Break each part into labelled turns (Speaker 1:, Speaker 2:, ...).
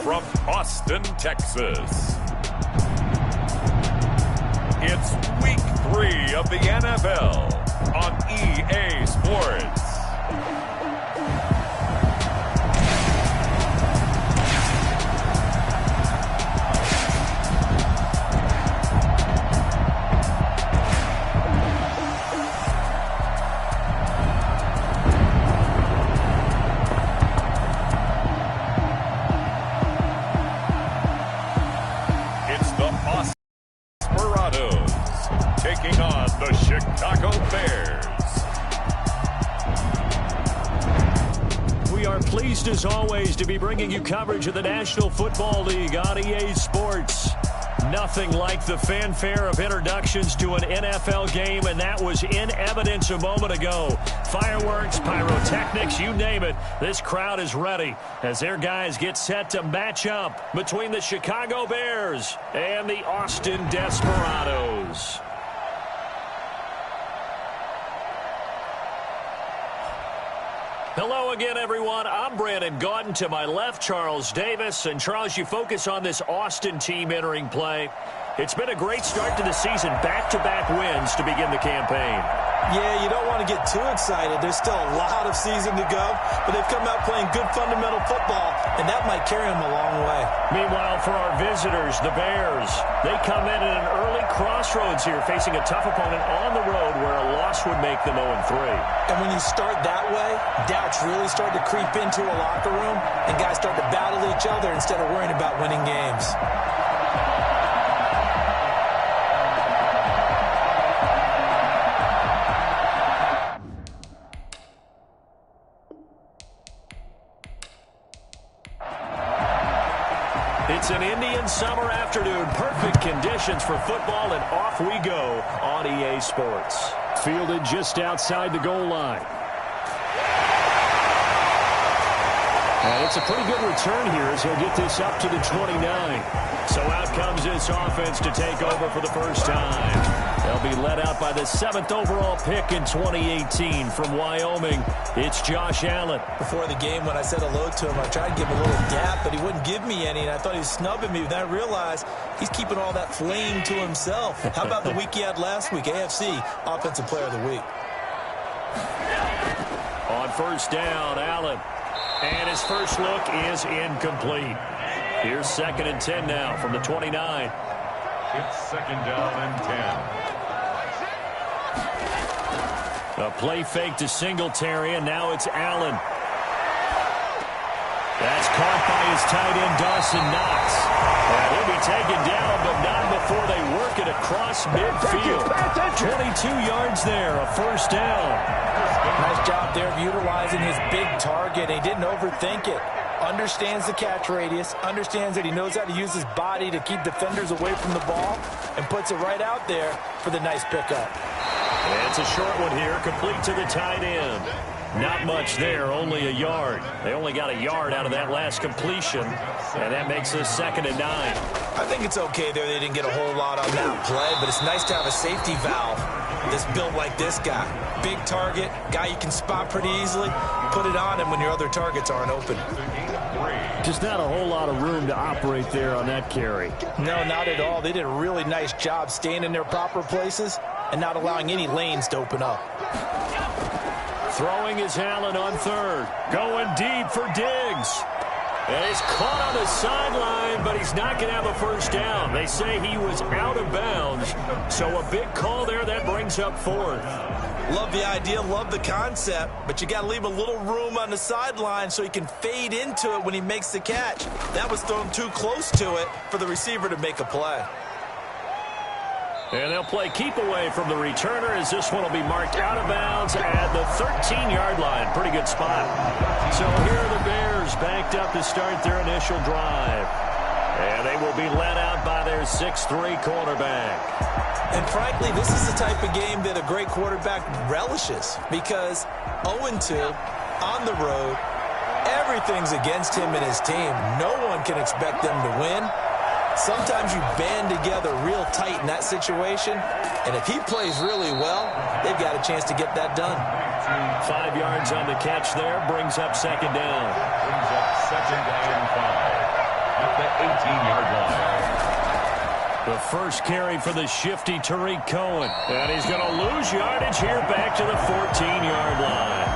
Speaker 1: from Austin, Texas. It's Week 3 of the NFL on EA Sports. Desperados taking on the Chicago Bears.
Speaker 2: We are pleased as always to be bringing you coverage of the National Football League on EA Sports. Nothing like the fanfare of introductions to an NFL game, and that was in evidence a moment ago. Fireworks, pyrotechnics, you name it. This crowd is ready as their guys get set to match up between the Chicago Bears and the Austin Desperados. Hello again, everyone. I'm Brandon Gaudin. To my left, Charles Davis. And, Charles, you focus on this Austin team entering play. It's been a great start to the season. Back-to-back wins to begin the campaign.
Speaker 3: Yeah, you don't want to get too excited. There's still a lot of season to go. But they've come out playing good fundamental football, and that might carry them a long way.
Speaker 2: Meanwhile, for our visitors, the Bears, they come in at an early crossroads here, facing a tough opponent on the road where a loss would make them 0-3.
Speaker 3: And when you start that way, doubts really start to creep into a locker room, and guys start to battle each other instead of worrying about winning games.
Speaker 2: It's an Indian summer afternoon. Perfect conditions for football, and off we go on EA Sports. Fielded just outside the goal line. And it's a pretty good return here as he'll get this up to the 29. So out comes this offense to take over for the first time. They'll be led out by the 7th overall pick in 2018 from Wyoming. It's Josh Allen.
Speaker 3: Before the game, when I said hello to him, I tried to give him a little dap, but he wouldn't give me any, and I thought he was snubbing me. Then I realized he's keeping all that flame to himself. How about the week he had last week? AFC Offensive Player of the Week.
Speaker 2: On first down, Allen. And his first look is incomplete. Here's 2nd and 10 now from the 29.
Speaker 1: It's 2nd down and 10.
Speaker 2: A play fake to Singletary, and now it's Allen. That's caught by his tight end, Dawson Knox. And he'll be taken down, but not before they work it across midfield. 22 yards there, a first down.
Speaker 3: Nice job there of utilizing his big target. He didn't overthink it. Understands the catch radius, understands that he knows how to use his body to keep defenders away from the ball, and puts it right out there for the nice pickup.
Speaker 2: And it's a short one here, complete to the tight end. Not much there, only a yard. They only got a yard out of that last completion, and that makes us 2nd and 9.
Speaker 3: I think it's okay there. They didn't get a whole lot on that play, but it's nice to have a safety valve that's built like this guy. Big target, guy you can spot pretty easily. Put it on him when your other targets aren't open.
Speaker 2: Just not a whole lot of room to operate there on that carry.
Speaker 3: No, not at all. They did a really nice job staying in their proper places and not allowing any lanes to open up.
Speaker 2: Throwing is Allen on 3rd. Going deep for Diggs. And he's caught on the sideline, but he's not going to have a first down. They say he was out of bounds. So a big call there that brings up 4th.
Speaker 3: Love the idea, love the concept, but you got to leave a little room on the sideline so he can fade into it when he makes the catch. That was thrown too close to it for the receiver to make a play.
Speaker 2: And they'll play keep away from the returner as this one will be marked out of bounds at the 13-yard line. Pretty good spot. So here are the Bears backed up to start their initial drive. And they will be led out by their 6'3" quarterback.
Speaker 3: And frankly, this is the type of game that a great quarterback relishes because 0-2 on the road, everything's against him and his team. No one can expect them to win. Sometimes you band together real tight in that situation, and if he plays really well, they've got a chance to get that done.
Speaker 2: 5 yards on the catch there, brings up 2nd down.
Speaker 1: Brings up 2nd and 5. at the 18-yard line.
Speaker 2: The first carry for the shifty Tariq Cohen. And he's going to lose yardage here back to the 14-yard line.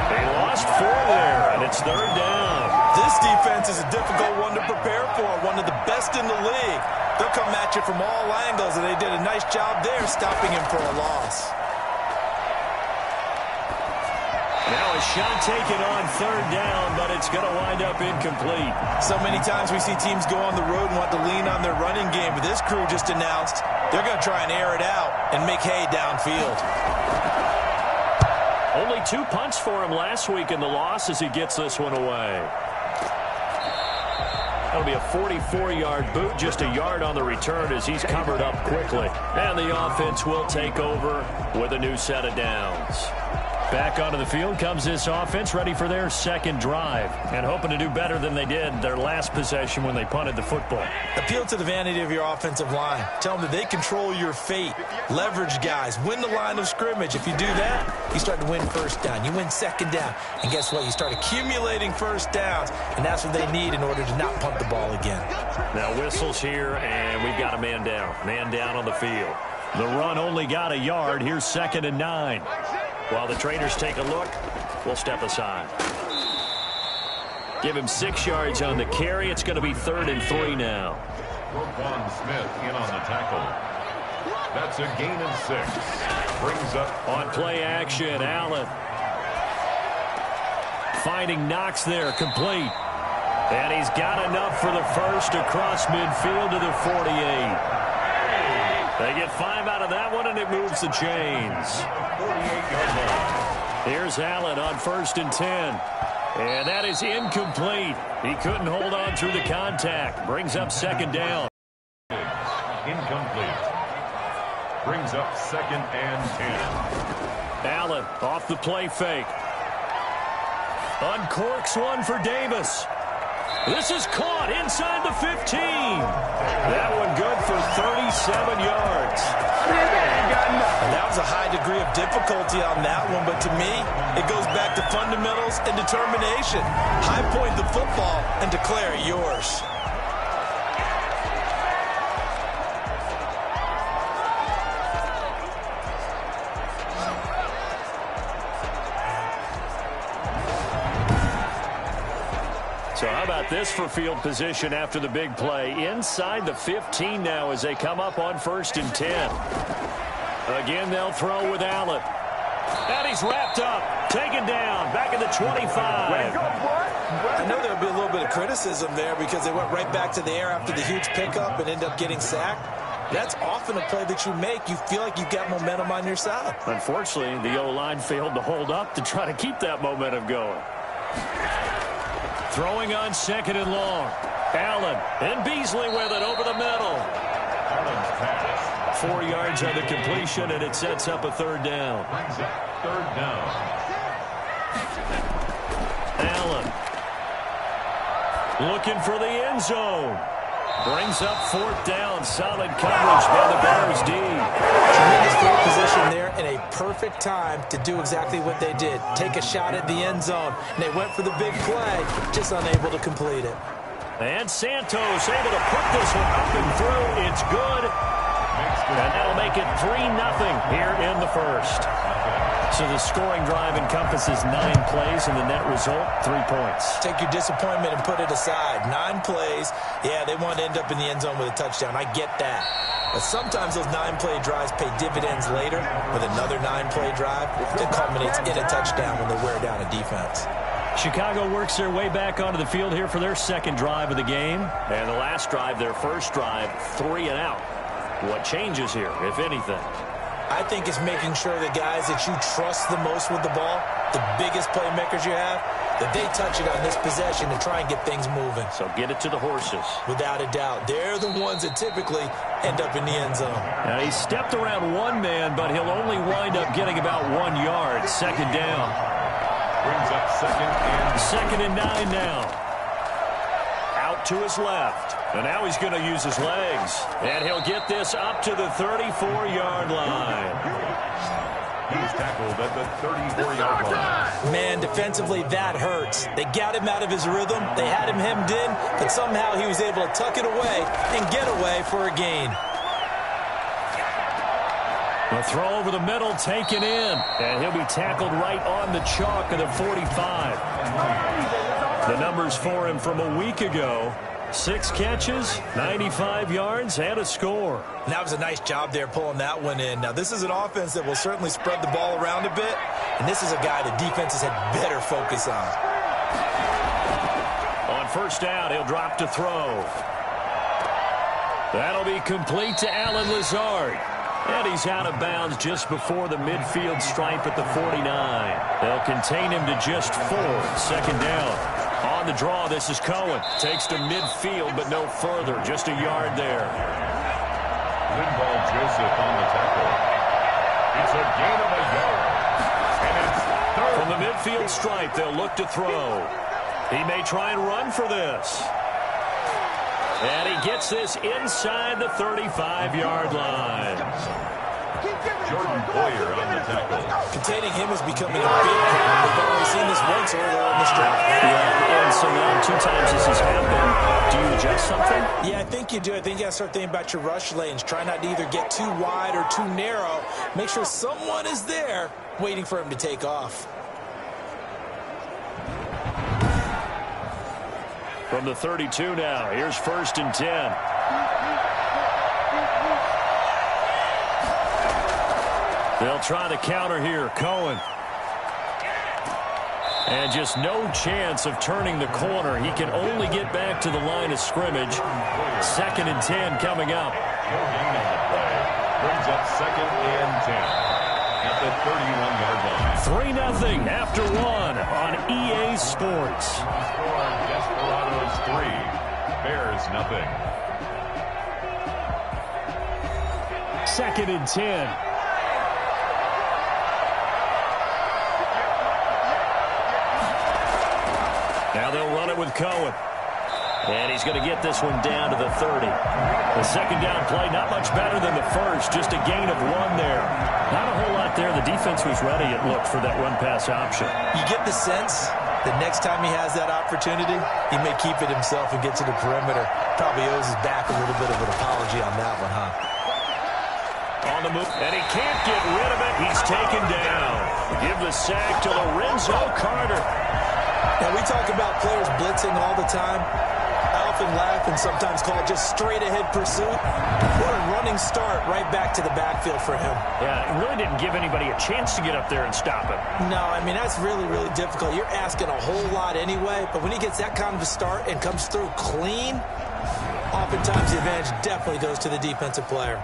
Speaker 2: They lost 4 there, and it's 3rd down.
Speaker 3: This defense is a difficult one to prepare for, one of the best in the league. They'll come at you from all angles, and they did a nice job there stopping him for a loss.
Speaker 2: Now a shot taken on 3rd down, but it's going to wind up incomplete.
Speaker 3: So many times we see teams go on the road and want to lean on their running game, but this crew just announced they're going to try and air it out and make hay downfield.
Speaker 2: Only 2 punts for him last week in the loss as he gets this one away. That'll be a 44-yard boot, just a yard on the return as he's covered up quickly. And the offense will take over with a new set of downs. Back onto the field comes this offense, ready for their second drive, and hoping to do better than they did their last possession when they punted the football.
Speaker 3: Appeal to the vanity of your offensive line. Tell them that they control your fate. Leverage guys. Win the line of scrimmage. If you do that, you start to win first down. You win second down. And guess what? You start accumulating first downs, and that's what they need in order to not punt the ball again.
Speaker 2: Now whistles here, and we've got a man down. Man down on the field. The run only got a yard. Here's 2nd and 9. While the traders take a look, we'll step aside. Give him 6 yards on the carry. It's going to be 3rd and 3 now.
Speaker 1: Roquan Smith in on the tackle. That's a gain of 6. Brings up
Speaker 2: on play action, Allen. Finding Knox there, complete. And he's got enough for the first across midfield to the 48. They get 5 out of that one, and it moves the chains.
Speaker 1: 48-yard line.
Speaker 2: Here's Allen on 1st and 10. And that is incomplete. He couldn't hold on through the contact. Brings up 2nd down.
Speaker 1: Incomplete. Brings up 2nd and 10.
Speaker 2: Allen off the play fake. Uncorks one for Davis. This is caught inside the 15. That one good for 37 yards.
Speaker 3: And that was a high degree of difficulty on that one, but to me, it goes back to fundamentals and determination. High point the football and declare it yours.
Speaker 2: So how about this for field position after the big play? Inside the 15 now as they come up on 1st and 10. Again, they'll throw with Allen. And he's wrapped up, taken down, back at the 25.
Speaker 3: I know there'll be a little bit of criticism there because they went right back to the air after the huge pickup and ended up getting sacked. That's often a play that you make. You feel like you've got momentum on your side.
Speaker 2: Unfortunately, the O-line failed to hold up to try to keep that momentum going. Throwing on 2nd and long. Allen and Beasley with it over the middle.
Speaker 1: Allen's pass.
Speaker 2: 4 yards on the completion, and it sets up a 3rd down.
Speaker 1: Brings up 3rd down.
Speaker 2: Allen looking for the end zone. Brings up 4th down. Solid coverage by the Bears D.
Speaker 3: Tremendous field position there and a perfect time to do exactly what they did. Take a shot at the end zone. And they went for the big play, just unable to complete it.
Speaker 2: And Santos able to put this one up and through. It's good. And that'll make it 3-0 here in the first. So the scoring drive encompasses 9 plays, and the net result, 3 points.
Speaker 3: Take your disappointment and put it aside. 9 plays. Yeah, they want to end up in the end zone with a touchdown. I get that. But sometimes those 9-play drives pay dividends later with another 9-play drive that culminates in a touchdown when they wear down a defense.
Speaker 2: Chicago works their way back onto the field here for their 2nd drive of the game. And the last drive, their first drive, 3 and out. What changes here, if anything?
Speaker 3: I think it's making sure the guys that you trust the most with the ball, the biggest playmakers you have, that they touch it on this possession to try and get things moving.
Speaker 2: So get it to the horses.
Speaker 3: Without a doubt. They're the ones that typically end up in the end zone.
Speaker 2: Now, he stepped around one man, but he'll only wind up getting about 1 yard. 2nd down.
Speaker 1: Brings up
Speaker 2: 2nd and 9 now. Out to his left. And now he's going to use his legs. And he'll get this up to the 34-yard line.
Speaker 1: He's tackled at the 34-yard line.
Speaker 3: Man, defensively, that hurts. They got him out of his rhythm. They had him hemmed in, but somehow he was able to tuck it away and get away for a gain.
Speaker 2: A throw over the middle, taken in, and he'll be tackled right on the chalk of the 45. The numbers for him from a week ago: 6 catches, 95 yards, and a score.
Speaker 3: And that was a nice job there pulling that one in. Now, this is an offense that will certainly spread the ball around a bit, and this is a guy the defenses had better focus on.
Speaker 2: On first down, he'll drop to throw. That'll be complete to Allen Lazard. And he's out of bounds just before the midfield stripe at the 49. They'll contain him to just 4. Second down. On the draw, this is Cohen. Takes to midfield, but no further. Just a yard there.
Speaker 1: Linval Joseph on the tackle. It's a gain of a yard. And it's third.
Speaker 2: From the midfield stripe, they'll look to throw. He may try and run for this. And he gets this inside the 35-yard line.
Speaker 1: Jordan Boyer on the tackle.
Speaker 3: Containing him is becoming a big problem. We've only seen this once earlier in this drive.
Speaker 2: Yeah, and so now 2 times this has happened. Do you adjust something?
Speaker 3: Yeah, I think you do. I think you got to start thinking about your rush lanes. Try not to either get too wide or too narrow. Make sure someone is there waiting for him to take off.
Speaker 2: From the 32 now, here's 1st and 10. They'll try the counter here. Cohen. And just no chance of turning the corner. He can only get back to the line of scrimmage. 2nd and 10 coming up.
Speaker 1: Brings up 2nd and 10 at the 31-yard line.
Speaker 2: 3-0 after 1 on EA Sports.
Speaker 1: Desperados 3, Bears nothing.
Speaker 2: 2nd and 10. Now they'll run it with Cohen. And he's going to get this one down to the 30. The second down play, not much better than the first. Just a gain of 1 there. Not a whole lot there. The defense was ready, it looked, for that run-pass option.
Speaker 3: You get the sense that next time he has that opportunity, he may keep it himself and get to the perimeter. Probably owes his back a little bit of an apology on that one, huh?
Speaker 2: On the move, and he can't get rid of it. He's taken down. Give the sack to Lorenzo Carter.
Speaker 3: Now, we talk about players blitzing all the time. I often laugh and sometimes call it just straight-ahead pursuit. What a running start right back to the backfield for him.
Speaker 2: Yeah, it really didn't give anybody a chance to get up there and stop him.
Speaker 3: No, I mean, that's really, really difficult. You're asking a whole lot anyway, but when he gets that kind of a start and comes through clean, oftentimes the advantage definitely goes to the defensive player.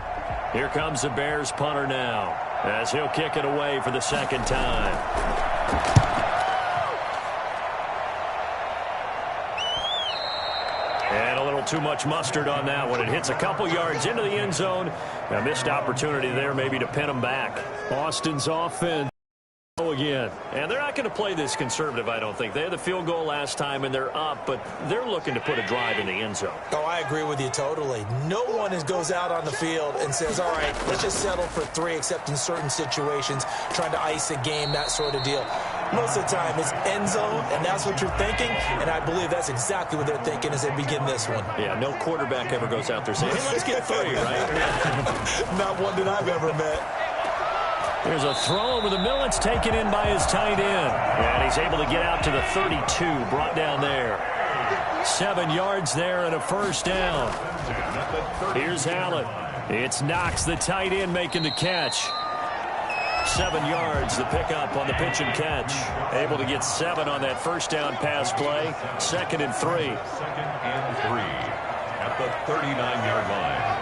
Speaker 2: Here comes the Bears punter now, as he'll kick it away for the 2nd time. And a little too much mustard on that one. It hits a couple yards into the end zone. A missed opportunity there maybe to pin them back. Austin's offense again. And they're not going to play this conservative, I don't think. They had the field goal last time, and they're up, but they're looking to put a drive in the end zone.
Speaker 3: Oh, I agree with you totally. No one goes out on the field and says, all right, let's just settle for 3, except in certain situations, trying to ice a game, that sort of deal. Most of the time, it's end zone, and that's what you're thinking, and I believe that's exactly what they're thinking as they begin this one.
Speaker 2: Yeah, no quarterback ever goes out there saying, hey, let's get 3, right?
Speaker 3: Not one that I've ever met.
Speaker 2: There's a throw over the middle. It's taken in by his tight end. And he's able to get out to the 32, brought down there. 7 yards there and a 1st down. Here's Allen. It's Knox, the tight end, making the catch. 7 yards, the pickup on the pitch and catch. Able to get 7 on that 1st down pass play. 2nd and 3.
Speaker 1: 2nd and 3 at the 39-yard line.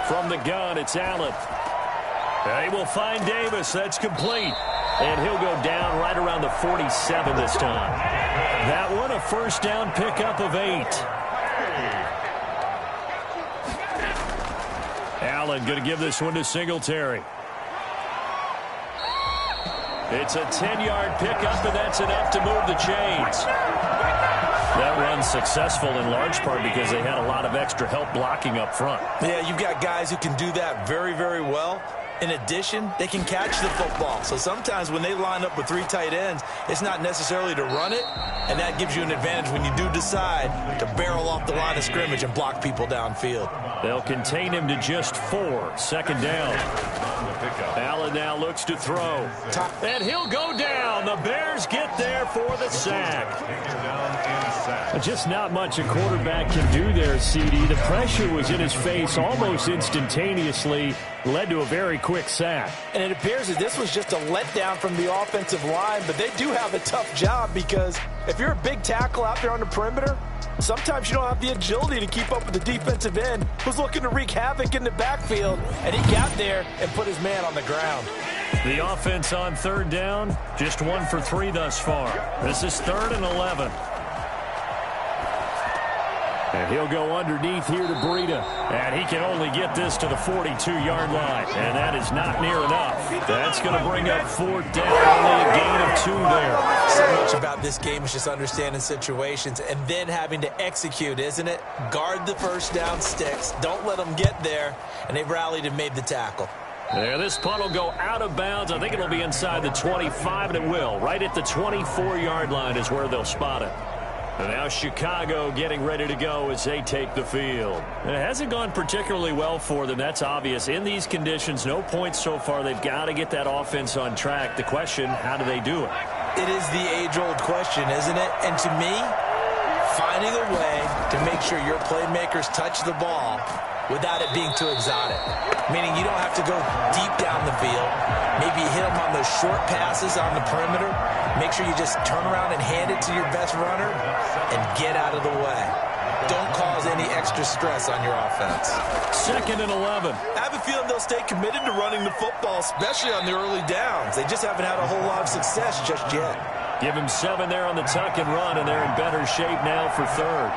Speaker 2: From the gun, it's Allen. They will find Davis. That's complete. And he'll go down right around the 47 this time. That one, a 1st down pickup of 8. Allen going to give this one to Singletary. It's a 10-yard pickup, and that's enough to move the chains. That run's successful in large part because they had a lot of extra help blocking up front.
Speaker 3: Yeah, you've got guys who can do that very, very well. In addition, they can catch the football. So sometimes when they line up with 3 tight ends, it's not necessarily to run it, and that gives you an advantage when you do decide to barrel off the line of scrimmage and block people downfield.
Speaker 2: They'll contain him to just 4. Second down. Allen now looks to throw. And he'll go down. The Bears get there for the sack. Just not much a quarterback can do there, CD. The pressure was in his face almost instantaneously. Led to a very quick sack.
Speaker 3: And it appears that this was just a letdown from the offensive line, but they do have a tough job because if you're a big tackle out there on the perimeter, sometimes you don't have the agility to keep up with the defensive end who's looking to wreak havoc in the backfield, and he got there and put his man on the ground.
Speaker 2: The offense on third down, just 1 for 3 thus far. This is 3rd and 11. And he'll go underneath here to Breida. And he can only get this to the 42-yard line. And that is not near enough. That's going to bring up 4th down. Only a gain of 2 there.
Speaker 3: So much about this game is just understanding situations and then having to execute, isn't it? Guard the first down sticks. Don't let them get there. And they've rallied and made the tackle.
Speaker 2: Yeah, this punt will go out of bounds. I think it'll be inside the 25, and it will. Right at the 24-yard line is where they'll spot it. And now Chicago getting ready to go as they take the field. It hasn't gone particularly well for them. That's obvious. In these conditions, no points so far. They've got to get that offense on track. The question, how do they do it?
Speaker 3: It is the age-old question, isn't it? And to me, finding a way to make sure your playmakers touch the ball without it being too exotic. Meaning you don't have to go deep down the field. Maybe hit them on those short passes on the perimeter. Make sure you just turn around and hand it to your best runner and get out of the way. Don't cause any extra stress on your offense.
Speaker 2: 2nd and 11.
Speaker 3: I have a feeling they'll stay committed to running the football, especially on the early downs. They just haven't had a whole lot of success just yet.
Speaker 2: Give him 7 there on the tuck and run, and they're in better shape now for 3rd.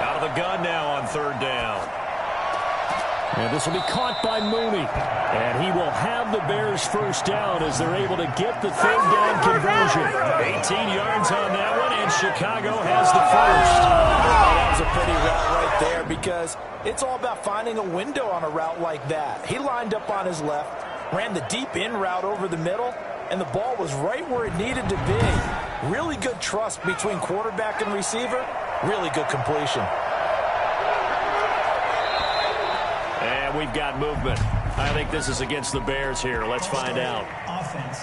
Speaker 2: Out of the gun now on 3rd down. And this will be caught by Mooney. And he will have the Bears first down as they're able to get the 3rd down conversion. 18 yards on that one, and Chicago has the first.
Speaker 3: That was a pretty route right there because it's all about finding a window on a route like that. He lined up on his left, ran the deep in route over the middle, and the ball was right where it needed to be. Really good trust between quarterback and receiver. Really good completion.
Speaker 2: And we've got movement. I think this is against the Bears here. Let's find out.
Speaker 4: Offense.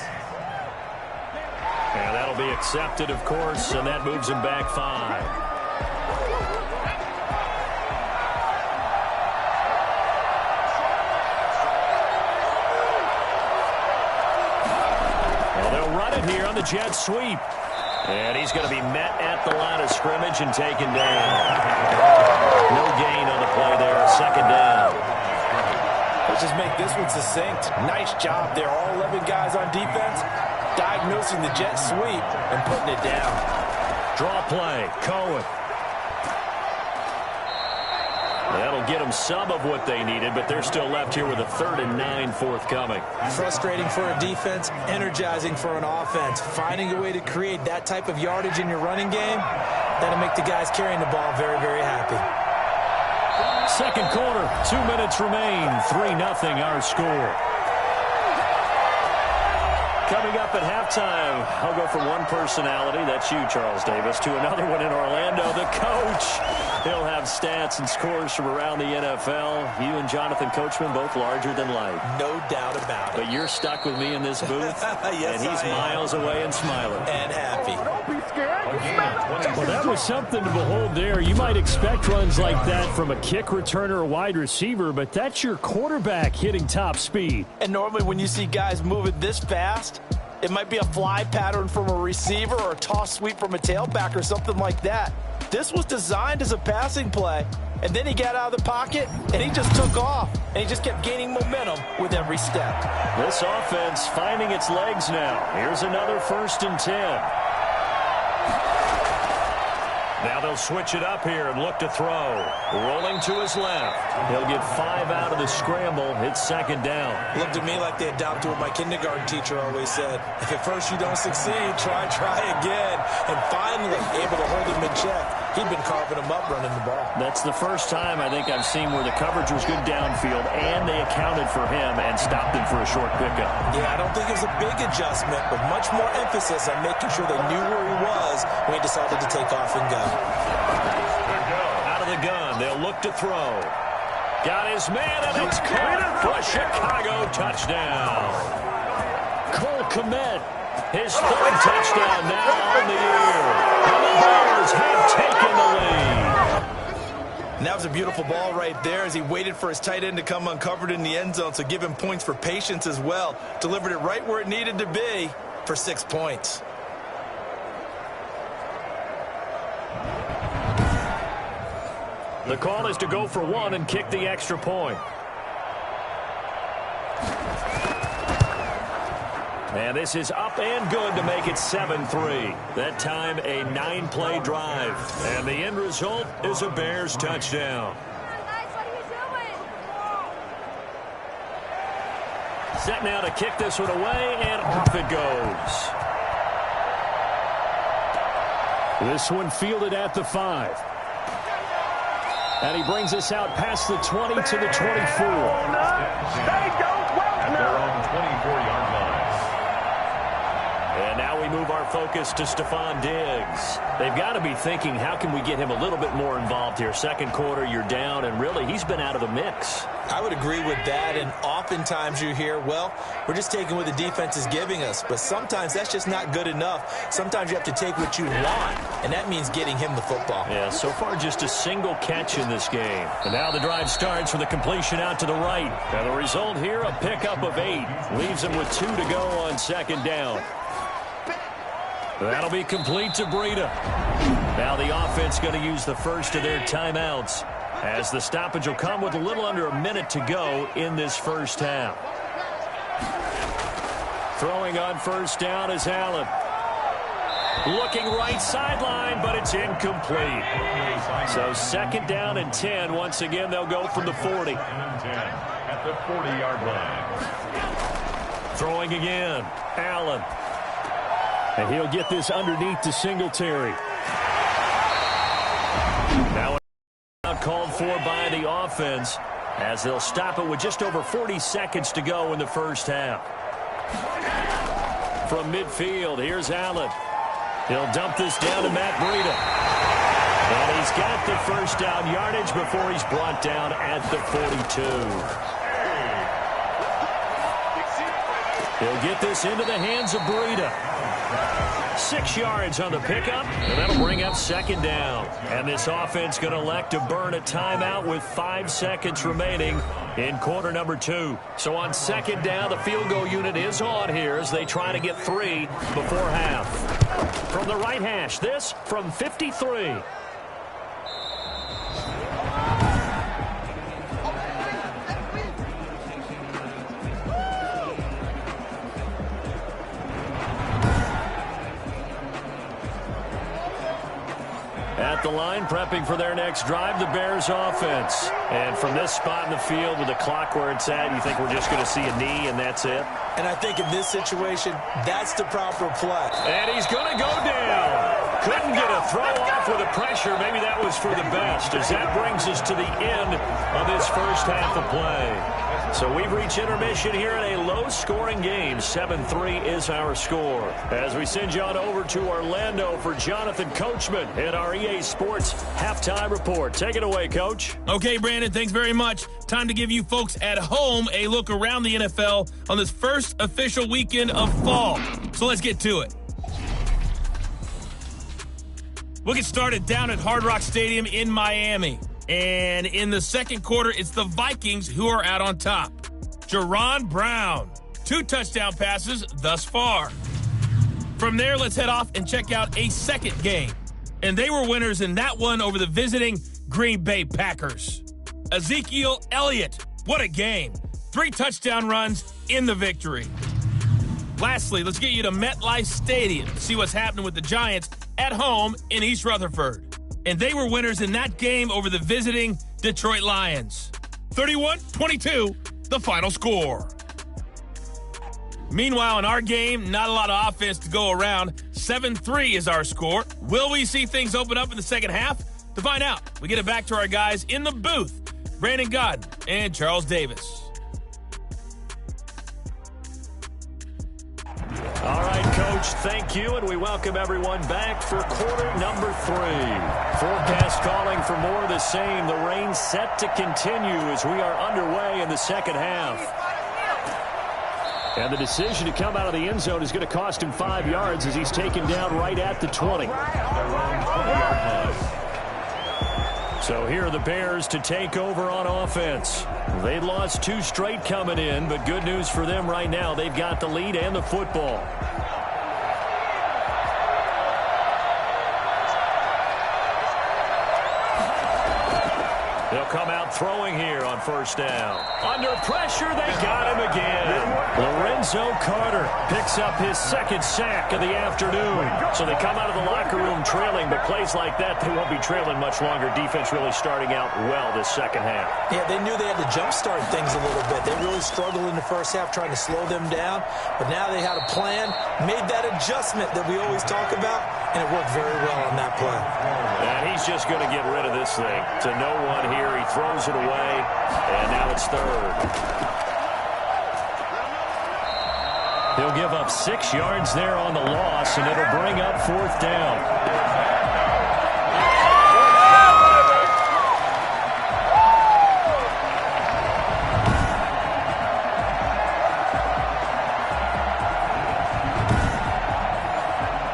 Speaker 2: And that'll be accepted, of course, and that moves him back 5. Well, they'll run it here on the jet sweep. And he's going to be met at the line of scrimmage and taken down. No gain on the play there. 2nd down.
Speaker 3: Let's just make this one succinct. Nice job there. All 11 guys on defense diagnosing the jet sweep and putting it down.
Speaker 2: Draw play. Cohen. That'll get them some of what they needed, but they're still left here with a 3rd and 9 forthcoming.
Speaker 3: Frustrating for a defense, energizing for an offense. Finding a way to create that type of yardage in your running game, that'll make the guys carrying the ball very, very happy.
Speaker 2: 2nd quarter, 2 minutes remain. 3-0 our score. Coming up at halftime, I'll go from one personality, that's you, Charles Davis, to another one in Orlando, the coach. He'll have stats and scores from around the NFL. You and Jonathan Coachman, both larger than life.
Speaker 3: No doubt about it.
Speaker 2: But you're stuck with me in this booth,
Speaker 3: yes,
Speaker 2: and he's miles away and smiling.
Speaker 3: And happy.
Speaker 4: Don't be scared.
Speaker 2: Well, that was something to behold there. You might expect runs like that from a kick returner or wide receiver, but that's your quarterback hitting top speed.
Speaker 3: And normally when you see guys moving this fast, it might be a fly pattern from a receiver or a toss sweep from a tailback or something like that. This was designed as a passing play, and then he got out of the pocket, and he just took off, and he just kept gaining momentum with every step.
Speaker 2: This offense finding its legs now. Here's another 1st and 10. Now they'll switch it up here and look to throw. Rolling to his left. He'll get 5 out of the scramble. It's 2nd down.
Speaker 3: Looked to me like they adopted what my kindergarten teacher always said. If at first you don't succeed, try again. And finally able to hold him in check. He'd been carving them up running the ball.
Speaker 2: That's the first time I think I've seen where the coverage was good downfield and they accounted for him and stopped him for a short pickup.
Speaker 3: Yeah, I don't think it was a big adjustment, but much more emphasis on making sure they knew where he was when he decided to take off and go.
Speaker 2: Out of the gun, they'll look to throw. Got his man, and it's caught for a Chicago touchdown. Cole Kmet, his third touchdown now on the year. And the Bears have taken the lead.
Speaker 3: And that was a beautiful ball right there as he waited for his tight end to come uncovered in the end zone, so give him points for patience as well. Delivered it right where it needed to be for 6 points.
Speaker 2: The call is to go for one and kick the extra point. And this is up and good to make it 7-3. That time a 9-play drive. And the end result is a Bears touchdown. Set now to kick this one away, and off it goes. This one fielded at the 5. And he brings us out past the 20 to the 24.
Speaker 1: At their own 24-yard line.
Speaker 2: And now we move our focus to Stephon Diggs. They've got to be thinking, how can we get him a little bit more involved here? Second quarter, you're down, and really, he's been out of the mix.
Speaker 3: I would agree with that, and oftentimes you hear, well, we're just taking what the defense is giving us. But sometimes that's just not good enough. Sometimes you have to take what you want, and that means getting him the football.
Speaker 2: Yeah, so far just a single catch in this game. And now the drive starts with a completion out to the right. And the result here, a pickup of 8. Leaves him with 2 to go on second down. That'll be complete to Breida. Now the offense going to use the first of their timeouts, as the stoppage will come with a little under a minute to go in this first half. Throwing on first down is Allen. Looking right sideline, but it's incomplete. So second down and 10. Once again, they'll go from the 40.
Speaker 1: At the 40-yard line.
Speaker 2: Throwing again, Allen. And he'll get this underneath to Singletary. Now out called for by the offense, as they'll stop it with just over 40 seconds to go in the first half. From midfield, here's Allen. He'll dump this down to Matt Breida. And he's got the first down yardage before he's brought down at the 42. He'll get this into the hands of Breida. 6 yards on the pickup, and that'll bring up second down. And this offense going to elect to burn a timeout with 5 seconds remaining in quarter number 2. So on second down, the field goal unit is on here as they try to get 3 before half. From the right hash, this from 53. At the line, prepping for their next drive, the Bears offense. And from this spot in the field with the clock where it's at, you think we're just going to see a knee and that's it?
Speaker 3: And I think in this situation, that's the proper play.
Speaker 2: And he's going to go down. Couldn't get a throw off with the pressure. Maybe that was for the best, as that brings us to the end of this first half of play. So we've reached intermission here in a low-scoring game. 7-3 is our score. As we send you on over to Orlando for Jonathan Coachman in our EA Sports Halftime Report. Take it away, Coach.
Speaker 4: Okay, Brandon, thanks very much. Time to give you folks at home a look around the NFL on this first official weekend of fall. So let's get to it. We'll get started down at Hard Rock Stadium in Miami. And in the second quarter, it's the Vikings who are out on top. Jaron Brown, 2 touchdown passes thus far. From there, let's head off and check out a second game. And they were winners in that one over the visiting Green Bay Packers. Ezekiel Elliott, what a game. 3 touchdown runs in the victory. Lastly, let's get you to MetLife Stadium to see what's happening with the Giants at home in East Rutherford. And they were winners in that game over the visiting Detroit Lions. 31-22, the final score. Meanwhile, in our game, not a lot of offense to go around. 7-3 is our score. Will we see things open up in the second half? To find out, we get it back to our guys in the booth, Brandon Godden and Charles Davis.
Speaker 2: All right, Coach, thank you, and we welcome everyone back for quarter number 3. Forecast calling for more of the same. The rain set to continue as we are underway in the second half. And the decision to come out of the end zone is going to cost him 5 yards as he's taken down right at the 20. So here are the Bears to take over on offense. They lost 2 straight coming in, but good news for them right now. They've got the lead and the football. They'll come out throwing here on first down. Under pressure, they got him again. Lorenzo Carter picks up his second sack of the afternoon. So they come out of the locker room trailing, but plays like that, they won't be trailing much longer. Defense really starting out well this second half.
Speaker 3: Yeah, they knew they had to jumpstart things a little bit. They really struggled in the first half trying to slow them down, but now they had a plan, made that adjustment that we always talk about, and it worked very well on that play.
Speaker 2: And he's just going to get rid of this thing to no one here. He throws it away, and now it's third. He'll give up 6 yards there on the loss, and it'll bring up fourth down.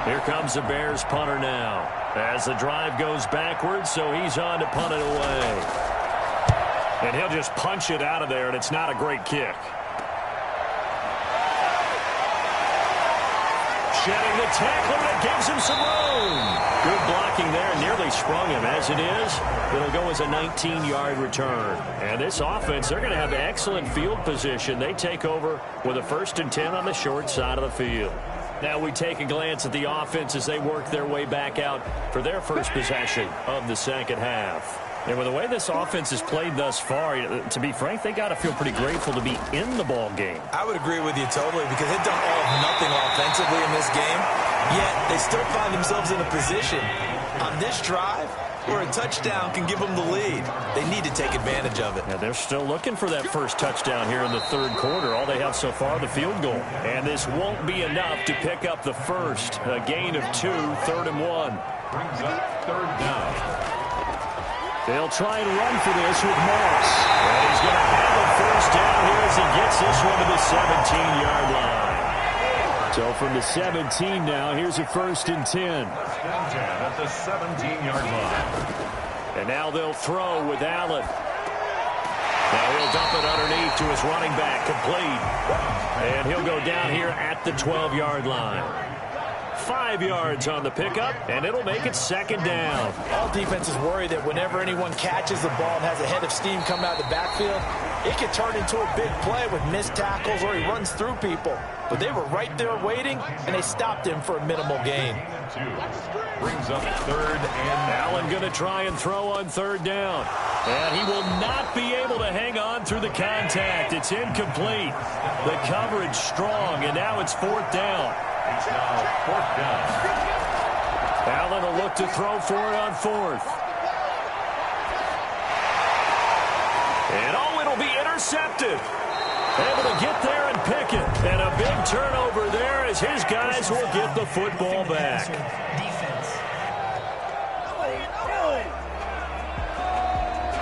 Speaker 2: Here comes the Bears punter now as the drive goes backwards, so he's on to punt it away. And he'll just punch it out of there, and it's not a great kick. Shedding the tackler, and it gives him some room. Good blocking there, nearly sprung him. As it is, it'll go as a 19-yard return. And this offense, they're going to have excellent field position. They take over with a 1st and 10 on the short side of the field. Now we take a glance at the offense as they work their way back out for their first possession of the second half. And with the way this offense has played thus far, to be frank, they got to feel pretty grateful to be in the ball game.
Speaker 3: I would agree with you totally because they've done all of nothing offensively in this game, yet they still find themselves in a position on this drive where a touchdown can give them the lead. They need to take advantage of it.
Speaker 2: And they're still looking for that first touchdown here in the third quarter. All they have so far, the field goal. And this won't be enough to pick up the first. A gain of 2, 3rd and 1.
Speaker 1: Brings up third down.
Speaker 2: They'll try and run for this with Moss. And he's going to have a first down here as he gets this one to the 17-yard line. So from the 17 now, here's a 1st and 10.
Speaker 1: At the 17-yard line.
Speaker 2: And now they'll throw with Allen. Now he'll dump it underneath to his running back, complete. And he'll go down here at the 12-yard line. 5 yards on the pickup, and it'll make it 2nd down.
Speaker 3: All defenses worry that whenever anyone catches the ball and has a head of steam come out of the backfield, it could turn into a big play with missed tackles or he runs through people. But they were right there waiting, and they stopped him for a minimal gain.
Speaker 1: Brings up 3rd and
Speaker 2: Allen going to try and throw on 3rd down. And he will not be able to hang on through the contact. It's incomplete. The coverage strong, and now it's 4th down.
Speaker 1: It's now 4th down.
Speaker 2: Allen will look to throw for it on 4th. And it'll be intercepted. Able to get there and pick it. And a big turnover there as his guys will get the football back.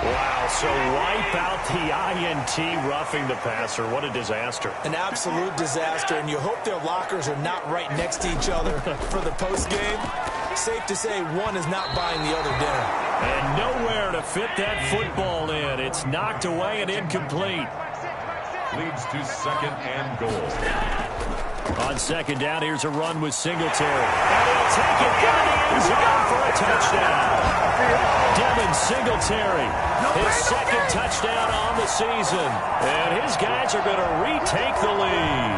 Speaker 2: Wow, so wipe out the INT roughing the passer. What a disaster.
Speaker 3: An absolute disaster, and you hope their lockers are not right next to each other for the postgame. Safe to say one is not buying the other dinner.
Speaker 2: And nowhere to fit that football in. It's knocked away and incomplete.
Speaker 1: Leads to 2nd and goal.
Speaker 2: On 2nd down, here's a run with Singletary. And he'll take it into the end zone for a touchdown. Devin Singletary, his 2nd touchdown on the season. And his guys are going to retake the lead.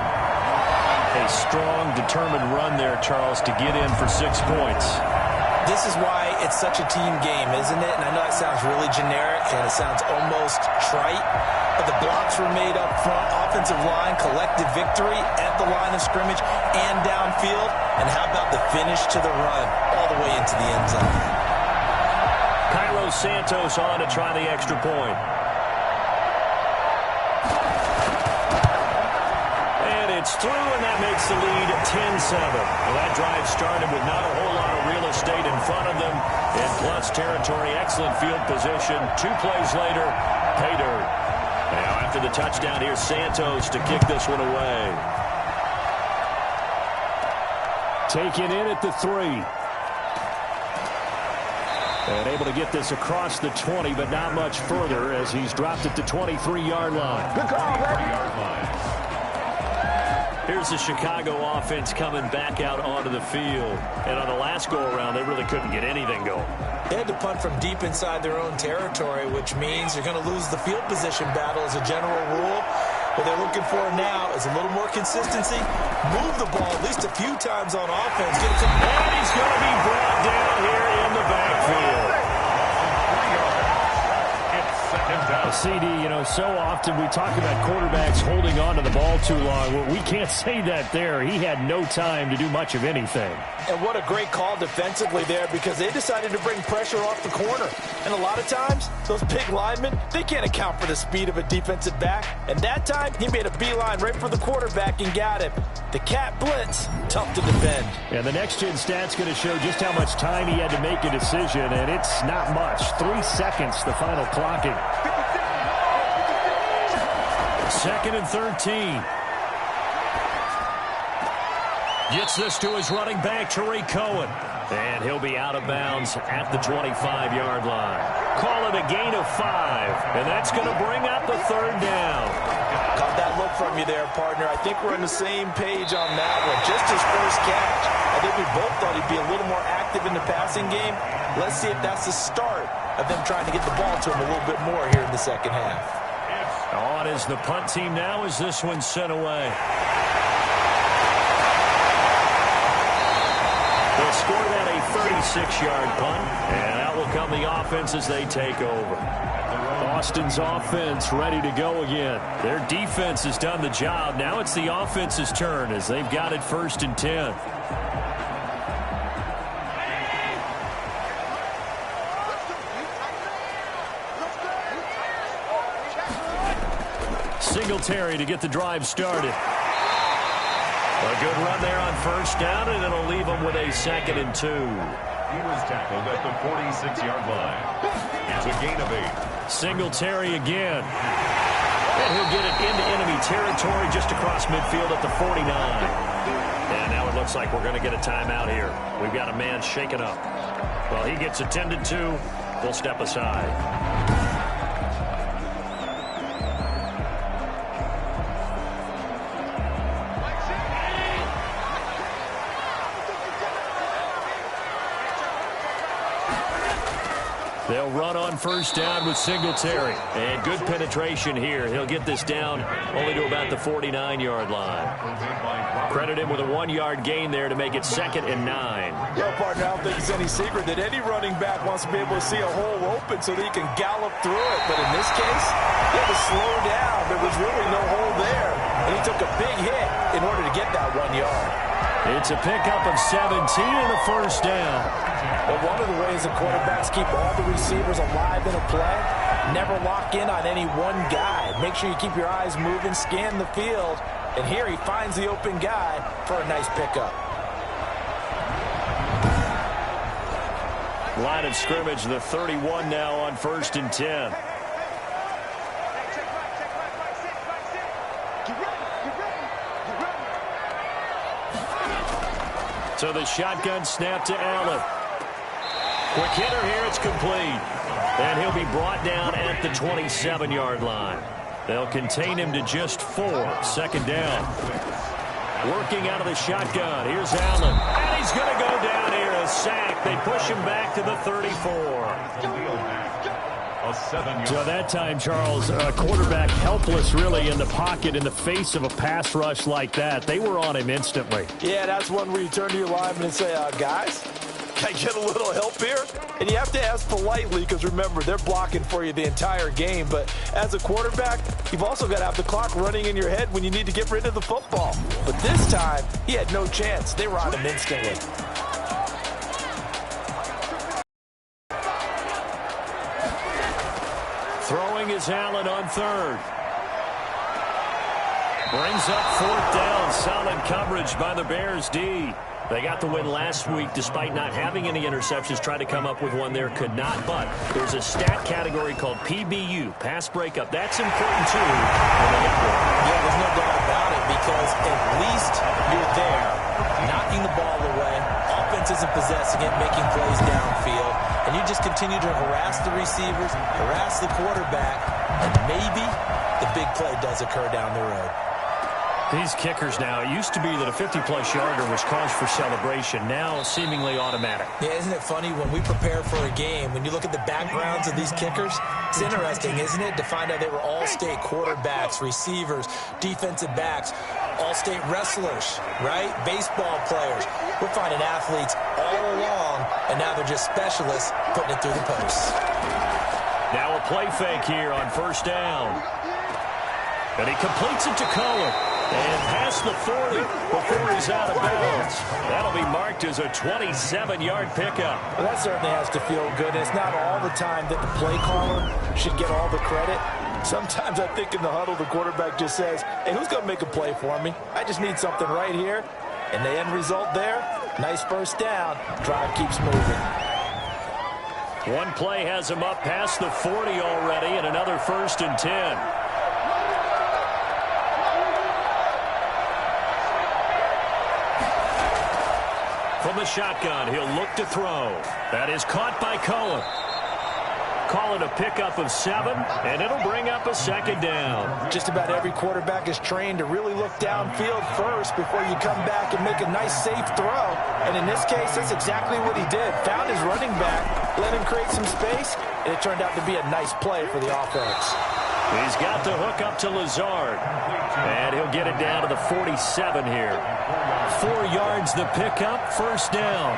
Speaker 2: A strong, determined run there, Charles, to get in for 6 points.
Speaker 3: This is why it's such a team game, isn't it? And I know it sounds really generic and it sounds almost trite, but the blocks were made up front, offensive line, collective victory at the line of scrimmage and downfield. And how about the finish to the run all the way into the end zone?
Speaker 2: goes Santos on to try the extra point. And it's through, and that makes the lead 10-7. Well, that drive started with not a whole lot of real estate in front of them. In plus territory, excellent field position. 2 plays later, pay dirt. Now after the touchdown, here's Santos to kick this one away. Taken in at the 3. And able to get this across the 20, but not much further as he's dropped it to 23-yard line.
Speaker 5: Good call, baby.
Speaker 2: Here's the Chicago offense coming back out onto the field. And on the last go-around, they really couldn't get anything going.
Speaker 3: They had to punt from deep inside their own territory, which means you're going to lose the field position battle as a general rule. What they're looking for now is a little more consistency. Move the ball at least a few times on offense. Get some.
Speaker 2: And he's going to be brought down here in the backfield. CD, you know, so often we talk about quarterbacks holding on to the ball too long. Well, we can't say that there. He had no time to do much of anything.
Speaker 3: And what a great call defensively there, because they decided to bring pressure off the corner. And a lot of times, those big linemen, they can't account for the speed of a defensive back. And that time, he made a beeline right for the quarterback and got him. The cat blitz, tough to defend.
Speaker 2: And the next-gen stat's going to show just how much time he had to make a decision, and it's not much. 3 seconds, the final clocking. 2nd and 13. Gets this to his running back, Tariq Cohen. And he'll be out of bounds at the 25-yard line. Call it a gain of 5. And that's going to bring up the 3rd down.
Speaker 3: Caught that look from you there, partner. I think we're on the same page on that one. Just his first catch. I think we both thought he'd be a little more active in the passing game. Let's see if that's the start of them trying to get the ball to him a little bit more here in the second half.
Speaker 2: On is the punt team now as this one's sent away. They'll score that a 36-yard punt, and out will come the offense as they take over. Boston's offense ready to go again. Their defense has done the job. Now it's the offense's turn as they've got it 1st and 10. Singletary to get the drive started. A good run there on 1st down, and it'll leave him with a 2nd and 2.
Speaker 1: He was tackled at the 46-yard line. It's a gain of 8.
Speaker 2: Singletary again. And he'll get it into enemy territory just across midfield at the 49. And now it looks like we're going to get a timeout here. We've got a man shaken up. Well, he gets attended to. We'll step aside. They'll run on 1st down with Singletary. And good penetration here. He'll get this down only to about the 49-yard line. Credit him with a 1-yard gain there to make it 2nd and 9.
Speaker 3: Yo, partner, I don't think it's any secret that any running back wants to be able to see a hole open so that he can gallop through it. But in this case, he had to slow down. There was really no hole there. And he took a big hit in order to get that 1 yard.
Speaker 2: It's a pickup of 17 and a 1st down.
Speaker 3: But one of the ways the quarterbacks keep all the receivers alive in a play, never lock in on any one guy. Make sure you keep your eyes moving, scan the field, and here he finds the open guy for a nice pickup.
Speaker 2: Line of scrimmage, the 31 now on 1st and 10. So the shotgun snap to Allen. Quick hitter here, it's complete. And he'll be brought down at the 27-yard line. They'll contain him to just 4. 2nd down. Working out of the shotgun. Here's Allen. And he's going to go down here, a sack. They push him back to the 34. So that time, Charles, a quarterback helpless really in the pocket in the face of a pass rush like that. They were on him instantly.
Speaker 3: Yeah, that's one where you turn to your lineman and say, guys, can I get a little help here? And you have to ask politely because, remember, they're blocking for you the entire game. But as a quarterback, you've also got to have the clock running in your head when you need to get rid of the football. But this time, he had no chance. They were on him instantly.
Speaker 2: is Allen on third. Brings up fourth down. Solid coverage by the Bears D. They got the win last week despite not having any interceptions. Tried to come up with one there, could not. But there's a stat category called PBU, pass breakup. That's important, too.
Speaker 3: Yeah, there's no doubt about it because at least you're there, knocking the ball away. Offense isn't possessing it, making plays downfield. And you just continue to harass the receivers, harass the quarterback, and maybe the big play does occur down the road.
Speaker 2: These kickers now, it used to be that a 50-plus yarder was cause for celebration. Now seemingly automatic.
Speaker 3: Yeah, isn't it funny when we prepare for a game, when you look at the backgrounds of these kickers, it's interesting, isn't it, to find out they were all-state quarterbacks, receivers, defensive backs, all-state wrestlers, right? Baseball players. We're finding athletes all along, and now they're just specialists putting it through the posts.
Speaker 2: Now a play fake here on first down. And he completes it to Cohen. And past the 40 before he's out of bounds. That'll be marked as a 27-yard pickup.
Speaker 3: Well, that certainly has to feel good. It's not all the time that the play caller should get all the credit. Sometimes I think in the huddle the quarterback just says, hey, who's going to make a play for me? I just need something right here. And the end result there, nice first down. Drive keeps moving.
Speaker 2: One play has him up past the 40 already, and another 1st and 10. From the shotgun, he'll look to throw. That is caught by Cohen. Call it a pickup of 7, and it'll bring up a 2nd down.
Speaker 3: Just about every quarterback is trained to really look downfield first before you come back and make a nice, safe throw. And in this case, that's exactly what he did. Found his running back, let him create some space, and it turned out to be a nice play for the offense.
Speaker 2: He's got the hook up to Lazard, and he'll get it down to the 47 here. 4 yards the pickup, 1st down.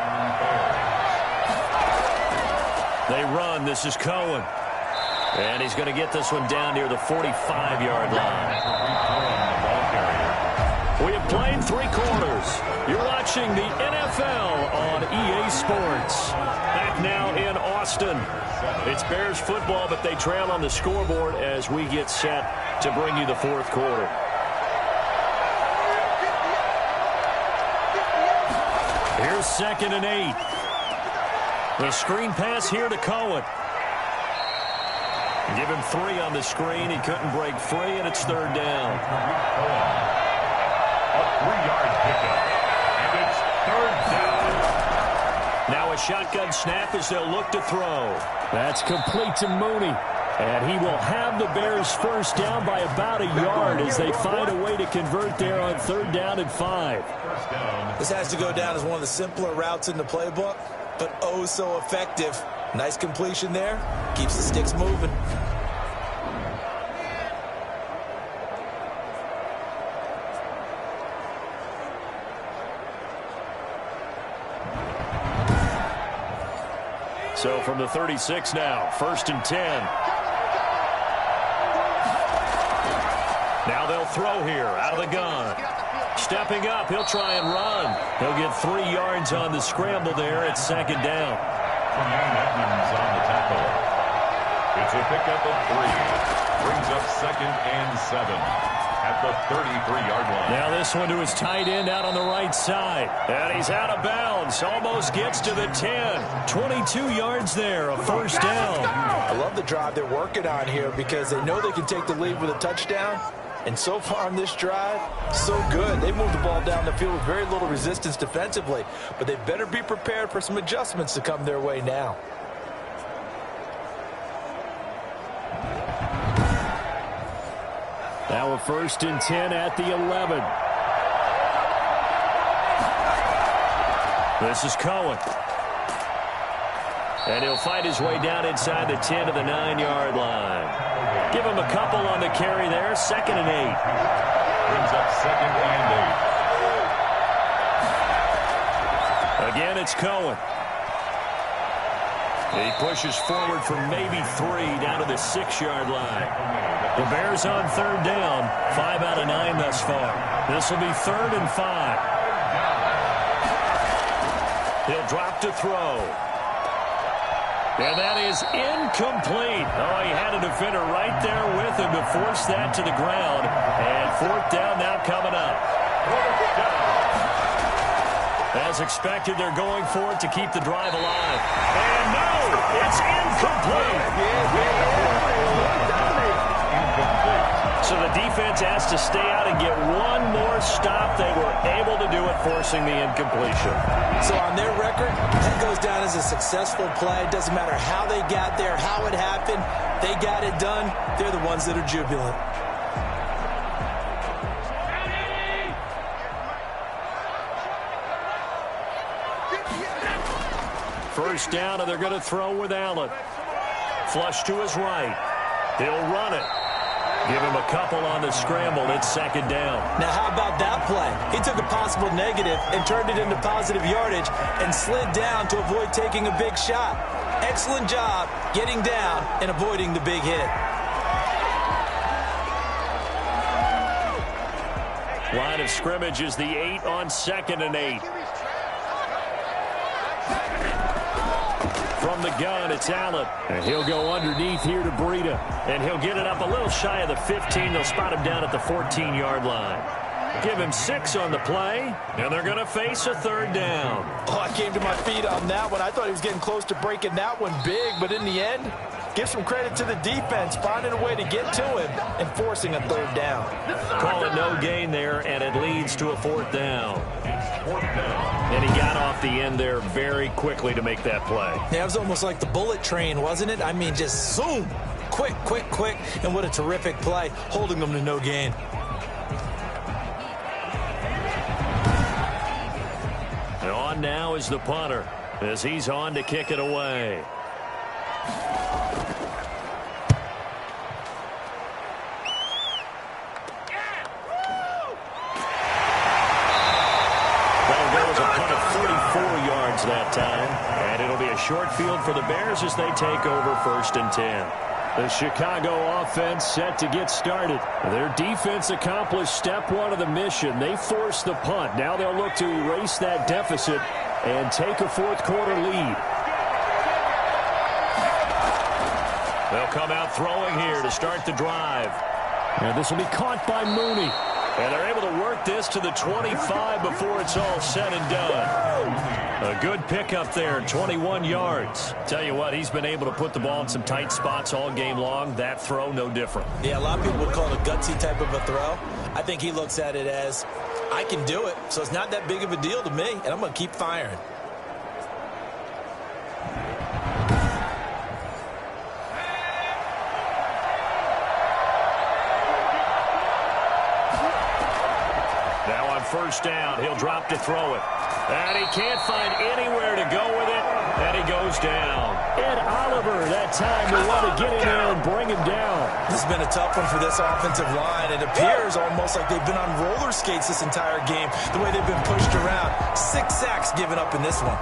Speaker 2: They run. This is Cohen. And he's going to get this one down near the 45-yard line. We have played 3 quarters. You're watching the NFL on EA Sports. Back now in Austin. It's Bears football, but they trail on the scoreboard as we get set to bring you the 4th quarter. Here's 2nd and 8. The screen pass here to Cohen. Give him 3 on the screen. He couldn't break free, and it's 3rd down.
Speaker 1: A 3-yard pickup, and it's 3rd down.
Speaker 2: Now a shotgun snap as they'll look to throw. That's complete to Mooney. And he will have the Bears 1st down by about a yard as they find a way to convert there on 3rd down and 5.
Speaker 3: This has to go down as one of the simpler routes in the playbook, but oh so effective. Nice completion there. Keeps the sticks moving.
Speaker 2: So from the 36 now, 1st and 10. Now they'll throw here out of the gun. Stepping up, he'll try and run. He'll get 3 yards on the scramble there at 2nd down.
Speaker 1: Edmonds on the tackle. It's a pickup of 3. Brings up 2nd and 7 at the 33-yard line.
Speaker 2: Now this one to his tight end out on the right side. And he's out of bounds. Almost gets to the 10. 22 yards there, a 1st down.
Speaker 3: I love the drive they're working on here because they know they can take the lead with a touchdown. And so far on this drive, so good. They moved the ball down the field with very little resistance defensively. But they better be prepared for some adjustments to come their way now.
Speaker 2: Now a 1st and 10 at the 11. This is Cohen. And he'll fight his way down inside the 10 to the 9-yard line. Give him a couple on the carry there. 2nd and 8.
Speaker 1: Brings up 2nd and 8.
Speaker 2: Again, it's Cohen. He pushes forward for maybe 3 down to the 6-yard line. The Bears on 3rd down. 5 out of 9 thus far. This will be 3rd and 5. He'll drop to throw. And that is incomplete. Oh, he had a defender right there with him to force that to the ground. And fourth down now coming up. As expected, they're going for it to keep the drive alive. And no, it's incomplete. So the defense has to stay out and get one more stop. They were able to do it, forcing the incompletion.
Speaker 3: So on their record, that goes down as a successful play. It doesn't matter how they got there, how it happened. They got it done. They're the ones that are jubilant.
Speaker 2: First down, and they're going to throw with Allen. Flush to his right. He'll run it. Give him a couple on the scramble. It's second down.
Speaker 3: Now, how about that play? He took a possible negative and turned it into positive yardage and slid down to avoid taking a big shot. Excellent job getting down and avoiding the big hit.
Speaker 2: Line of scrimmage is the 8 on 2nd and 8. From the gun, it's Allen. And he'll go underneath here to Breida. And he'll get it up a little shy of the 15. They'll spot him down at the 14-yard line. Give him 6 on the play, and they're going to face a third down.
Speaker 3: Oh, I came to my feet on that one. I thought he was getting close to breaking that one big, but in the end, give some credit to the defense, finding a way to get to him and forcing a third down.
Speaker 2: Call it no gain there, and it leads to a fourth down. And he got off the end there very quickly to make that play.
Speaker 3: Yeah, it was almost like the bullet train, wasn't it? I mean, just zoom. Quick, quick, quick. And what a terrific play, holding them to no gain.
Speaker 2: And on now is the punter as he's on to kick it away. That time, and it'll be a short field for the Bears as they take over 1st and 10. The Chicago offense set to get started. Their defense accomplished step 1 of the mission. They forced the punt. Now they'll look to erase that deficit and take a fourth quarter lead. They'll come out throwing here to start the drive. And this will be caught by Mooney. And they're able to work this to the 25 before it's all said and done. A good pickup there, 21 yards. Tell you what, he's been able to put the ball in some tight spots all game long. That throw, no different.
Speaker 3: Yeah, a lot of people would call it a gutsy type of a throw. I think he looks at it as, I can do it, so it's not that big of a deal to me, and I'm going to keep firing.
Speaker 2: Now on first down, he'll drop to throw it. And he can't find anywhere to go with it, and he goes down. Ed Oliver, that time to want to get in there and bring him down.
Speaker 3: This has been a tough one for this offensive line. It appears almost like they've been on roller skates this entire game, the way they've been pushed around. 6 sacks given up in this one.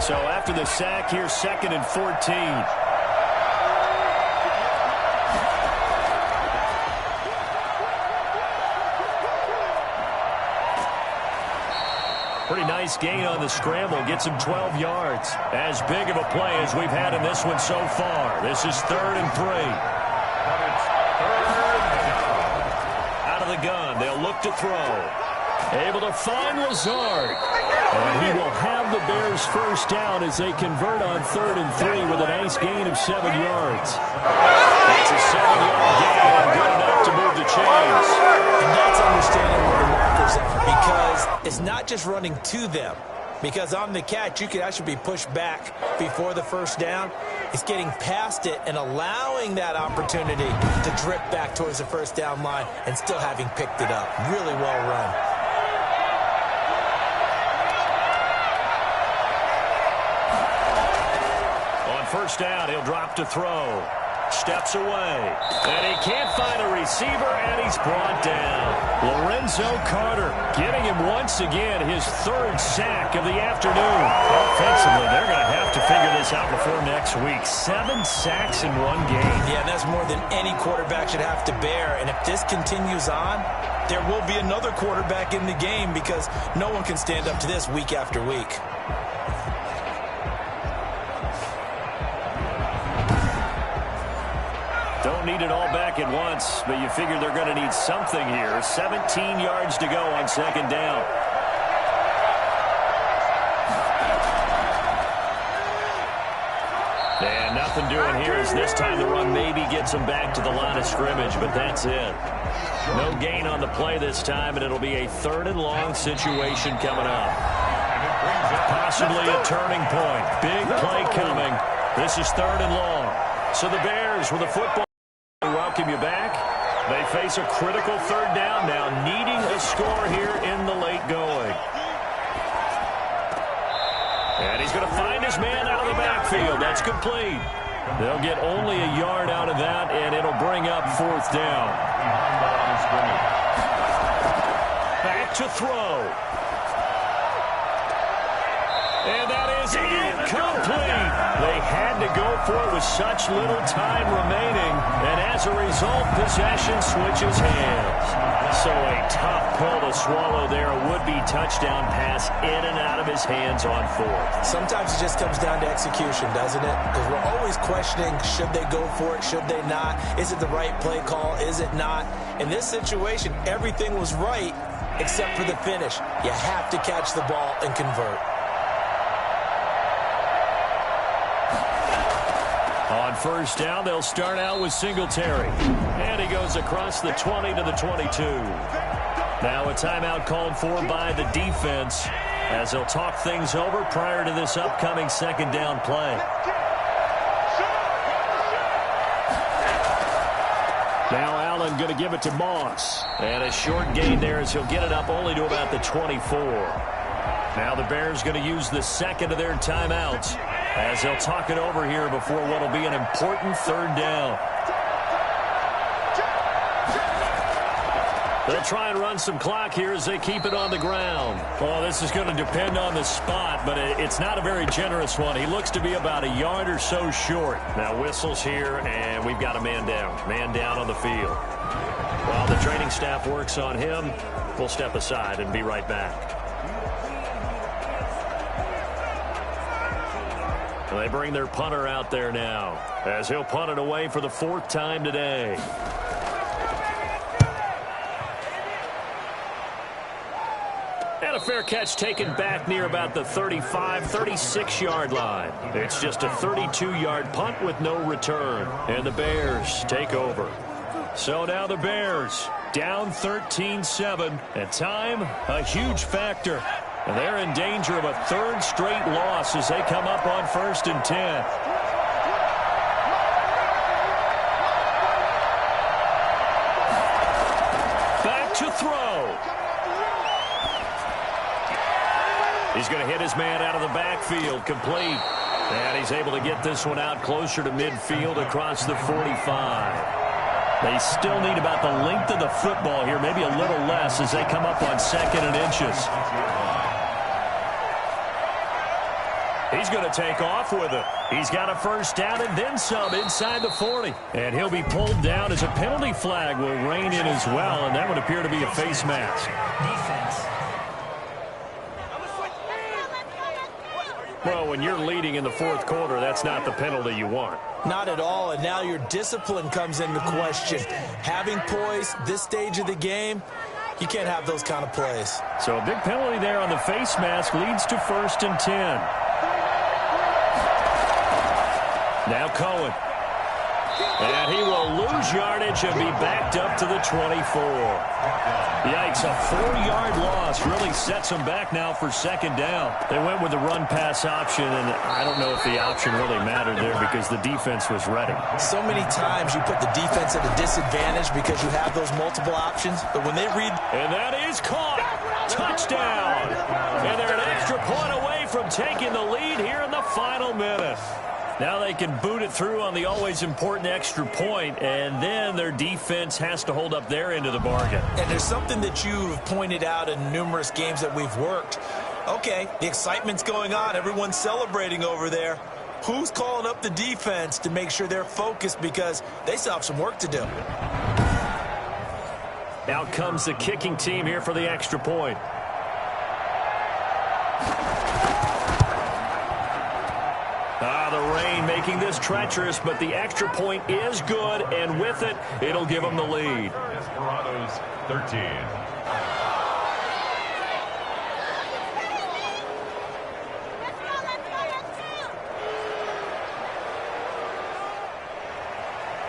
Speaker 2: So after the sack, here's 2nd and 14. Pretty nice gain on the scramble. Gets him 12 yards. As big of a play as we've had in this one so far. This is 3rd and 3. Out of the gun. They'll look to throw. Able to find Lazard. And he will have the Bears first down as they convert on 3rd and 3 with a nice gain of 7 yards. That's a 7-yard gain and good enough to move the chains.
Speaker 3: And that's understanding where the markers are, because it's not just running to them. Because on the catch, you could actually be pushed back before the first down. It's getting past it and allowing that opportunity to drip back towards the first down line and still having picked it up. Really well run.
Speaker 2: First down, he'll drop to throw. steps away. And he can't find a receiver, and he's brought down. Lorenzo Carter getting him once again his third sack of the afternoon. Offensively, they're going to have to figure this out before next week. 7 sacks in one game.
Speaker 3: Yeah, that's more than any quarterback should have to bear. And if this continues on, there will be another quarterback in the game because no one can stand up to this week after week.
Speaker 2: Don't need it all back at once, but you figure they're going to need something here. 17 yards to go on second down. And nothing doing here as this time the run maybe gets them back to the line of scrimmage, but that's it. No gain on the play this time, and it'll be a 3rd and long situation coming up. Possibly a turning point. Big play coming. This is 3rd and long. So the Bears with a football. Welcome you back. They face a critical 3rd down now, needing a score here in the late going. And he's going to find his man out of the backfield. That's complete. They'll get only a yard out of that, and it'll bring up 4th down. Back to throw. And that is incomplete. They had to go for it with such little time remaining. And as a result, possession switches hands. So a tough pill to swallow there. A would-be touchdown pass in and out of his hands on 4th.
Speaker 3: Sometimes it just comes down to execution, doesn't it? Because we're always questioning, should they go for it, should they not? Is it the right play call, is it not? In this situation, everything was right except for the finish. You have to catch the ball and convert.
Speaker 2: On 1st down, they'll start out with Singletary. And he goes across the 20 to the 22. Now a timeout called for by the defense as they'll talk things over prior to this upcoming 2nd down play. Now Allen going to give it to Moss. And a short gain there as he'll get it up only to about the 24. Now the Bears going to use the 2nd of their timeouts as they'll talk it over here before what will be an important 3rd down. They'll try and run some clock here as they keep it on the ground. Well, this is going to depend on the spot, but it's not a very generous one. He looks to be about a yard or so short. Now whistles here, and we've got a man down. Man down on the field. While the training staff works on him, we'll step aside and be right back. They bring their punter out there now as he'll punt it away for the 4th time today. And a fair catch taken back near about the 35, 36-yard line. It's just a 32-yard punt with no return. And the Bears take over. So now the Bears down 13-7. And time, a huge factor. And they're in danger of a 3rd straight loss as they come up on 1st and 10. Back to throw. He's going to hit his man out of the backfield, complete. And he's able to get this one out closer to midfield across the 45. They still need about the length of the football here, maybe a little less as they come up on 2nd and inches. He's going to take off with it. He's got a 1st down and then some inside the 40. And he'll be pulled down as a penalty flag will rein in as well, and that would appear to be a face mask.
Speaker 5: Defense.
Speaker 2: Well, when you're leading in the 4th quarter, that's not the penalty you want.
Speaker 3: Not at all, and now your discipline comes into question. Having poise this stage of the game, you can't have those kind of plays.
Speaker 2: So a big penalty there on the face mask leads to 1st and 10. Now Cohen. And he will lose yardage and be backed up to the 24. Yikes, a 4-yard loss really sets them back now for 2nd down. They went with the run-pass option, and I don't know if the option really mattered there because the defense was ready.
Speaker 3: So many times you put the defense at a disadvantage because you have those multiple options, but when they read...
Speaker 2: And that is caught. Touchdown. And they're an extra point away from taking the lead here in the final minute. Now they can boot it through on the always important extra point, and then their defense has to hold up their end of the bargain.
Speaker 3: And there's something that you've pointed out in numerous games that we've worked. Okay, the excitement's going on. Everyone's celebrating over there. Who's calling up the defense to make sure they're focused, because they still have some work to do.
Speaker 2: Out comes the kicking team here for the extra point. The rain making this treacherous, but the extra point is good, and with it, it'll give them the lead.
Speaker 1: Desperados 13.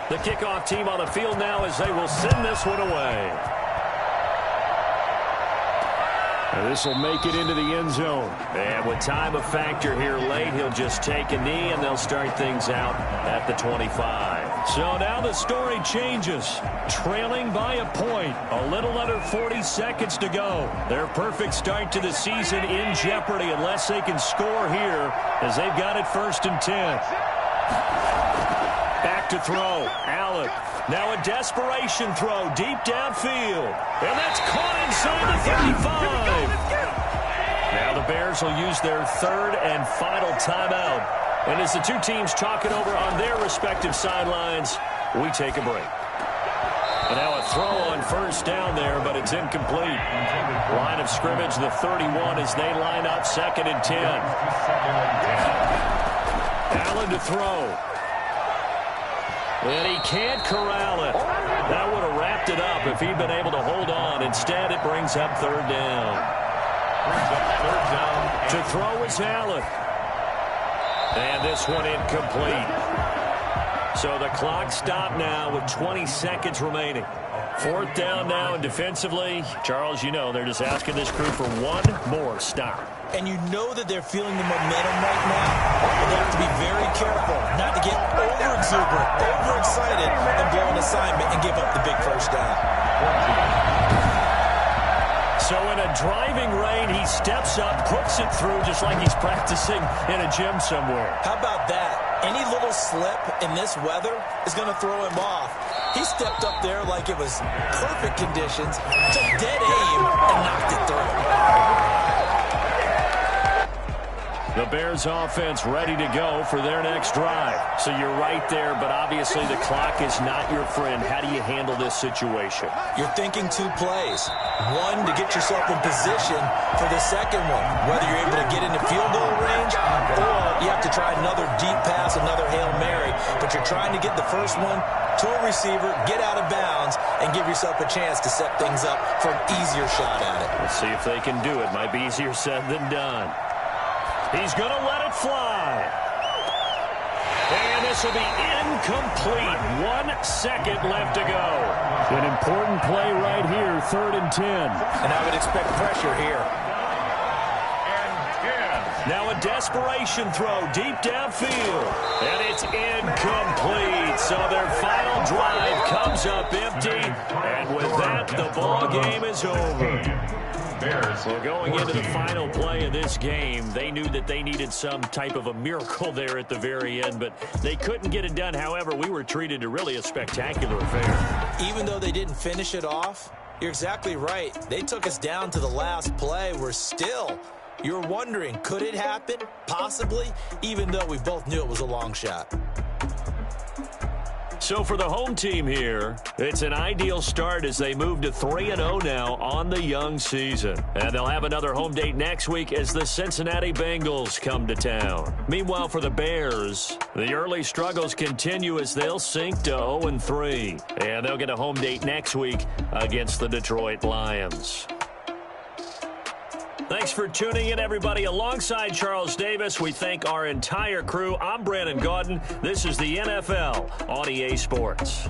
Speaker 2: The kickoff team on the field now as they will send this one away. And this will make it into the end zone. And with time a factor here late, he'll just take a knee, and they'll start things out at the 25. So now the story changes. Trailing by a point. A little under 40 seconds to go. Their perfect start to the season in jeopardy unless they can score here, as they've got it 1st and 10. Back to throw. Allen. Now a desperation throw deep downfield. And that's caught inside the 35. Now the Bears will use their 3rd and final timeout. And as the two teams talk it over on their respective sidelines, we take a break. And now a throw on 1st down there, but it's incomplete. Line of scrimmage, the 31, as they line up 2nd and 10. Allen to throw. And he can't corral it. That would have wrapped it up if he'd been able to hold on. Instead, it brings up 3rd down. To throw is Allen. And this one incomplete. So the clock stopped now with 20 seconds remaining. 4th down now, and defensively, Charles, you know, they're just asking this crew for one more stop.
Speaker 3: And you know that they're feeling the momentum right now. But they have to be very careful not to get over-exuberant, overexcited, and blow an assignment and give up the big 1st down.
Speaker 2: So in a driving rain, he steps up, puts it through just like he's practicing in a gym somewhere.
Speaker 3: How about that? Any little slip in this weather is going to throw him off. He stepped up there like it was perfect conditions, took dead aim, and knocked it through.
Speaker 2: The Bears offense ready to go for their next drive. So you're right there, but obviously the clock is not your friend. How do you handle this situation?
Speaker 3: You're thinking 2 plays. One, to get yourself in position for the second one, whether you're able to get into field goal range or you have to try another deep pass, another Hail Mary. But you're trying to get the first one to a receiver, get out of bounds, and give yourself a chance to set things up for an easier shot at it.
Speaker 2: Let's see if they can do it. Might be easier said than done. He's going to let it fly. And this will be incomplete. 1 second left to go. An important play right here, 3rd and 10.
Speaker 3: And I would expect pressure here.
Speaker 2: Now a desperation throw deep downfield. And it's incomplete. So their final drive comes up empty. And with that, the ball game is over. Well, going into the final play of this game, they knew that they needed some type of a miracle there at the very end, but they couldn't get it done. However, we were treated to really a spectacular affair.
Speaker 3: Even though they didn't finish it off, you're exactly right. They took us down to the last play. We're still, you're wondering, could it happen? Possibly, even though we both knew it was a long shot.
Speaker 2: So for the home team here, it's an ideal start as they move to 3-0 now on the young season. And they'll have another home date next week as the Cincinnati Bengals come to town. Meanwhile, for the Bears, the early struggles continue as they'll sink to 0-3. And they'll get a home date next week against the Detroit Lions. Thanks for tuning in, everybody. Alongside Charles Davis, we thank our entire crew. I'm Brandon Gaudin. This is the NFL on EA Sports.